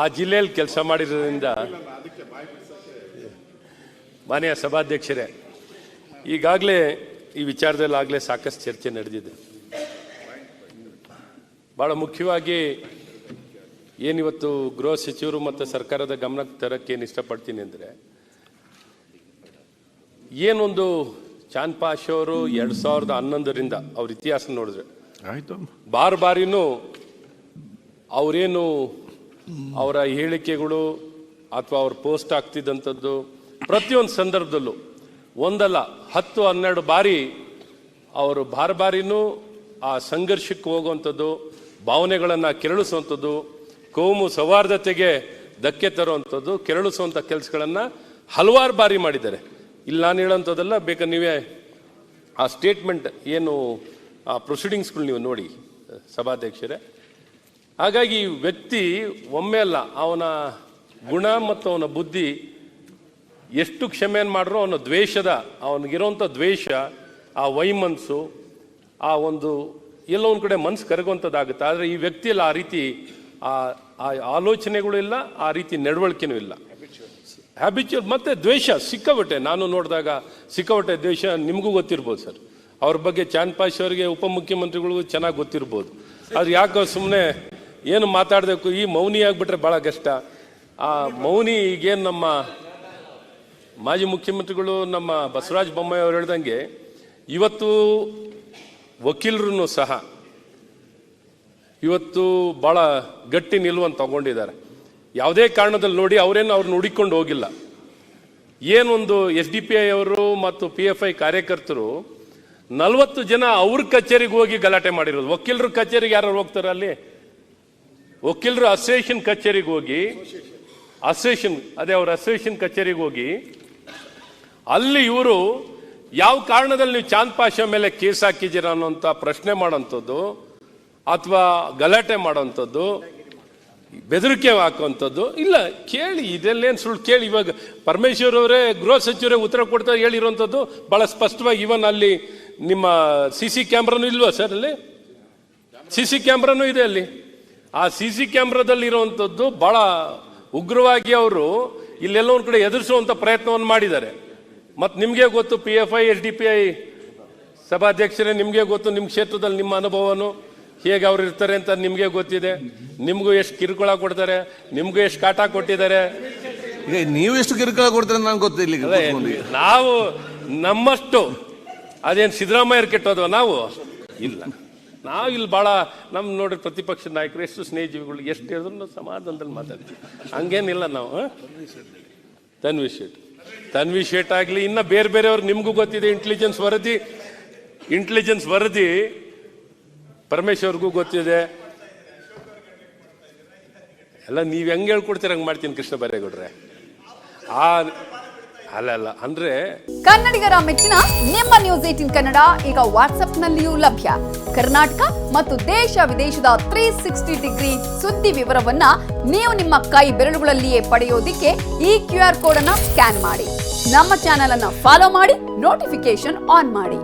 ಆ ಜಿಲ್ಲೆಯಲ್ಲಿ ಕೆಲಸ ಮಾಡಿರೋದ್ರಿಂದ ಮಾನ್ಯ ಸಭಾಧ್ಯಕ್ಷರೇ, ಈಗಾಗಲೇ ಈ ವಿಚಾರದಲ್ಲಿ ಆಗಲೇ ಸಾಕಷ್ಟು ಚರ್ಚೆ ನಡೆದಿದೆ. ಭಾಳ ಮುಖ್ಯವಾಗಿ ಏನಿವತ್ತು ಗೃಹ ಸಚಿವರು ಮತ್ತು ಸರ್ಕಾರದ ಗಮನಕ್ಕೆ ತರಕ್ಕೆ ಏನು ಇಷ್ಟಪಡ್ತೀನಿ ಅಂದರೆ, ಏನೊಂದು ಚಾಂದ್ ಪಾಷ ಅವರು 2011ರಿಂದ ಅವ್ರ ಇತಿಹಾಸ ನೋಡಿದ್ರೆ ಬಾರಿನೂ ಅವರೇನು ಅವರ ಹೇಳಿಕೆಗಳು ಅಥವಾ ಅವ್ರ ಪೋಸ್ಟ್ ಆಗ್ತಿದ್ದಂಥದ್ದು ಪ್ರತಿಯೊಂದು ಸಂದರ್ಭದಲ್ಲೂ ಒಂದಲ್ಲ 10-12 ಬಾರಿ ಅವರು ಬಾರಿನೂ ಆ ಸಂಘರ್ಷಕ್ಕೆ ಹೋಗುವಂಥದ್ದು, ಭಾವನೆಗಳನ್ನು ಕೆರಳಿಸುವಂಥದ್ದು, ಕೋಮು ಸೌಹಾರ್ದತೆಗೆ ಧಕ್ಕೆ ತರುವಂಥದ್ದು, ಕೆರಳಿಸುವಂಥ ಕೆಲಸಗಳನ್ನು ಹಲವಾರು ಬಾರಿ ಮಾಡಿದ್ದಾರೆ. ಇಲ್ಲಿ ನಾನು ಹೇಳೋಂಥದ್ದೆಲ್ಲ ಬೇಕಾದ್ರೆ ನೀವೇ ಆ ಸ್ಟೇಟ್ಮೆಂಟ್ ಏನು ಆ ಪ್ರೊಸೀಡಿಂಗ್ಸ್ಗಳು ನೀವು ನೋಡಿ ಸಭಾಧ್ಯಕ್ಷರೇ. ಹಾಗಾಗಿ ವ್ಯಕ್ತಿ ಒಮ್ಮೆ ಅಲ್ಲ, ಅವನ ಗುಣ ಮತ್ತು ಅವನ ಬುದ್ಧಿ ಎಷ್ಟು ಕ್ಷಮೆಯನ್ನು ಮಾಡಿದ್ರು ಅವನ ಅವನಿಗಿರೋಂಥ ದ್ವೇಷ, ಆ ವೈಮನಸ್ಸು, ಆ ಒಂದು ಎಲ್ಲೋ ಒಂದು ಕಡೆ ಮನಸ್ಸು ಕರಗುವಂಥದ್ದಾಗುತ್ತೆ. ಆದರೆ ಈ ವ್ಯಕ್ತಿಯಲ್ಲಿ ಆ ರೀತಿ ಆ ಆಲೋಚನೆಗಳು ಇಲ್ಲ, ಆ ರೀತಿ ನಡವಳಿಕೆನೂ ಇಲ್ಲ. ಹ್ಯಾಬಿಚುವಲ್ ಮತ್ತು ದ್ವೇಷ ಸಿಕ್ಕಾಬಟ್ಟೆ. ನಾನು ನೋಡಿದಾಗ ಸಿಕ್ಕಾಬಟ್ಟೆ ದ್ವೇಷ. ನಿಮಗೂ ಗೊತ್ತಿರ್ಬೋದು ಸರ್, ಅವ್ರ ಬಗ್ಗೆ ಚಾಂದ್ ಪಾಷ ಅವರಿಗೆ ಉಪಮುಖ್ಯಮಂತ್ರಿಗಳಿಗೂ ಚೆನ್ನಾಗಿ ಗೊತ್ತಿರ್ಬೋದು. ಅದು ಯಾಕೋ ಸುಮ್ಮನೆ ಏನು ಮಾತಾಡಬೇಕು, ಈ ಮೌನಿ ಆಗಿಬಿಟ್ರೆ ಭಾಳ ಕಷ್ಟ. ಆ ಮೌನಿ ಈಗೇನು ನಮ್ಮ ಮಾಜಿ ಮುಖ್ಯಮಂತ್ರಿಗಳು ನಮ್ಮ ಬಸವರಾಜ ಬೊಮ್ಮಾಯಿ ಅವರು ಹೇಳ್ದಂಗೆ ಇವತ್ತು ವಕೀಲರು ಸಹ ಇವತ್ತು ಭಾಳ ಗಟ್ಟಿ ನಿಲುವನ್ನು ತಗೊಂಡಿದ್ದಾರೆ. ಯಾವುದೇ ಕಾರಣದಲ್ಲಿ ನೋಡಿ ಅವ್ರನ್ನ ಹುಡುಕೊಂಡು ಹೋಗಿಲ್ಲ. ಏನೊಂದು SDPI ಅವರು ಮತ್ತು PFI ಕಾರ್ಯಕರ್ತರು 40 ಜನ ಅವ್ರ ಕಚೇರಿಗೆ ಹೋಗಿ ಗಲಾಟೆ ಮಾಡಿರೋದು. ವಕೀಲರ ಕಚೇರಿಗೆ ಯಾರು ಹೋಗ್ತಾರೆ? ಅಲ್ಲಿ ವಕೀಲರು ಅಸೋಸಿಯೇಷನ್ ಕಚೇರಿಗೆ ಹೋಗಿ ಅವ್ರ ಅಸೋಸಿಯೇಷನ್ ಕಚೇರಿಗೆ ಹೋಗಿ ಅಲ್ಲಿ ಇವರು ಯಾವ ಕಾರಣದಲ್ಲಿ ನೀವು ಚಾಂದ್ ಪಾಷ ಮೇಲೆ ಕೇಸ್ ಹಾಕಿದ್ದೀರಾ ಅನ್ನೋಂಥ ಪ್ರಶ್ನೆ ಮಾಡೋಂಥದ್ದು ಅಥವಾ ಗಲಾಟೆ ಮಾಡೋಂಥದ್ದು, ಬೆದರಿಕೆ ಹಾಕುವಂಥದ್ದು ಇಲ್ಲ. ಕೇಳಿ, ಇದೆಲ್ಲೇನು ಸುಳ್ಳು ಕೇಳಿ. ಇವಾಗ ಪರಮೇಶ್ವರ್ ಅವರೇ ಗೃಹ ಸಚಿವರೇ ಉತ್ತರ ಕೊಡ್ತಾ ಹೇಳಿರುವಂಥದ್ದು ಭಾಳ ಸ್ಪಷ್ಟವಾಗಿ. ಇವನ್ ಅಲ್ಲಿ ನಿಮ್ಮ CC ಕ್ಯಾಮ್ರಾನು ಇಲ್ವಾ ಸರ್? ಅಲ್ಲಿ CC ಕ್ಯಾಮ್ರಾನು ಇದೆ. ಅಲ್ಲಿ ಆ CC ಕ್ಯಾಮ್ರಾದಲ್ಲಿ ಇರುವಂಥದ್ದು ಭಾಳ ಉಗ್ರವಾಗಿ ಅವರು ಇಲ್ಲೆಲ್ಲ ಒಂದು ಕಡೆ ಎದುರಿಸುವಂಥ ಪ್ರಯತ್ನವನ್ನು ಮಾಡಿದ್ದಾರೆ. ಮತ್ತು ನಿಮಗೆ ಗೊತ್ತು, PFI SDPI ಸಭಾಧ್ಯಕ್ಷರೇ, ನಿಮಗೆ ಗೊತ್ತು, ನಿಮ್ಮ ಕ್ಷೇತ್ರದಲ್ಲಿ ನಿಮ್ಮ ಅನುಭವನು ಹೇಗೆ ಅವ್ರು ಇರ್ತಾರೆ ಅಂತ ನಿಮಗೆ ಗೊತ್ತಿದೆ. ನಿಮಗೂ ಎಷ್ಟು ಕಿರುಕುಳ ಕೊಡ್ತಾರೆ, ನಿಮಗೂ ಎಷ್ಟು ಕಾಟ ಕೊಟ್ಟಿದ್ದಾರೆ. ನೀವು ಎಷ್ಟು ಕಿರುಕುಳ ಕೊಡ್ತಾರೆ ನಂಗೆ ಗೊತ್ತಿಲ್ಲ. ನಾವು ನಮ್ಮಷ್ಟು ಅದೇನು ಸಿದ್ದರಾಮಯ್ಯರು ಕೆಟ್ಟೋದ್ವ? ನಾವು ಇಲ್ಲ. ನಾವು ಇಲ್ಲಿ ಭಾಳ ನೋಡ್ರಿ ಪ್ರತಿಪಕ್ಷ ನಾಯಕರು ಎಷ್ಟು ಸ್ನೇಹಜೀವಿಗಳು, ಎಷ್ಟು ಹೇಳಿದ್ರು ಸಮಾಧಾನದಲ್ಲಿ ಮಾತಾಡ್ತೀವಿ. ಹಂಗೇನಿಲ್ಲ ನಾವು. ತನ್ವಿ ಶೇಟ್ ಆಗಲಿ, ಇನ್ನು ಬೇರೆಯವ್ರಿಗೆ ನಿಮಗೂ ಗೊತ್ತಿದೆ. ಇಂಟೆಲಿಜೆನ್ಸ್ ವರದಿ ಪರಮೇಶ್ವರ್ಗೂ ಗೊತ್ತಿದೆ. ಎಲ್ಲ ನೀವು ಹೆಂಗೆ ಹೇಳ್ಕೊಡ್ತೀರ ಹಂಗೆ ಮಾಡ್ತೀನಿ ಕೃಷ್ಣ ಬೈರೇಗೌಡ್ರೆ. ಅಲ್ಲ ಅಂದ್ರೆ ಕನ್ನಡಿಗರ ಮೆಚ್ಚಿನ ನಿಮ್ಮ ನ್ಯೂಸ್ 18 ಕನ್ನಡ ಈಗ ವಾಟ್ಸ್ಆಪ್ನಲ್ಲಿಯೂ ಲಭ್ಯ. ಕರ್ನಾಟಕ ಮತ್ತು ದೇಶ ವಿದೇಶದ 360 ಡಿಗ್ರಿ ಸುದ್ದಿ ವಿವರವನ್ನ ನೀವು ನಿಮ್ಮ ಕೈ ಬೆರಳುಗಳಲ್ಲಿಯೇ ಪಡೆಯೋದಿಕ್ಕೆ ಈ QR ಕೋಡ್ ಅನ್ನ ಸ್ಕ್ಯಾನ್ ಮಾಡಿ. ನಮ್ಮ ಚಾನೆಲ್ ಅನ್ನ ಫಾಲೋ ಮಾಡಿ, ನೋಟಿಫಿಕೇಶನ್ ಆನ್ ಮಾಡಿ.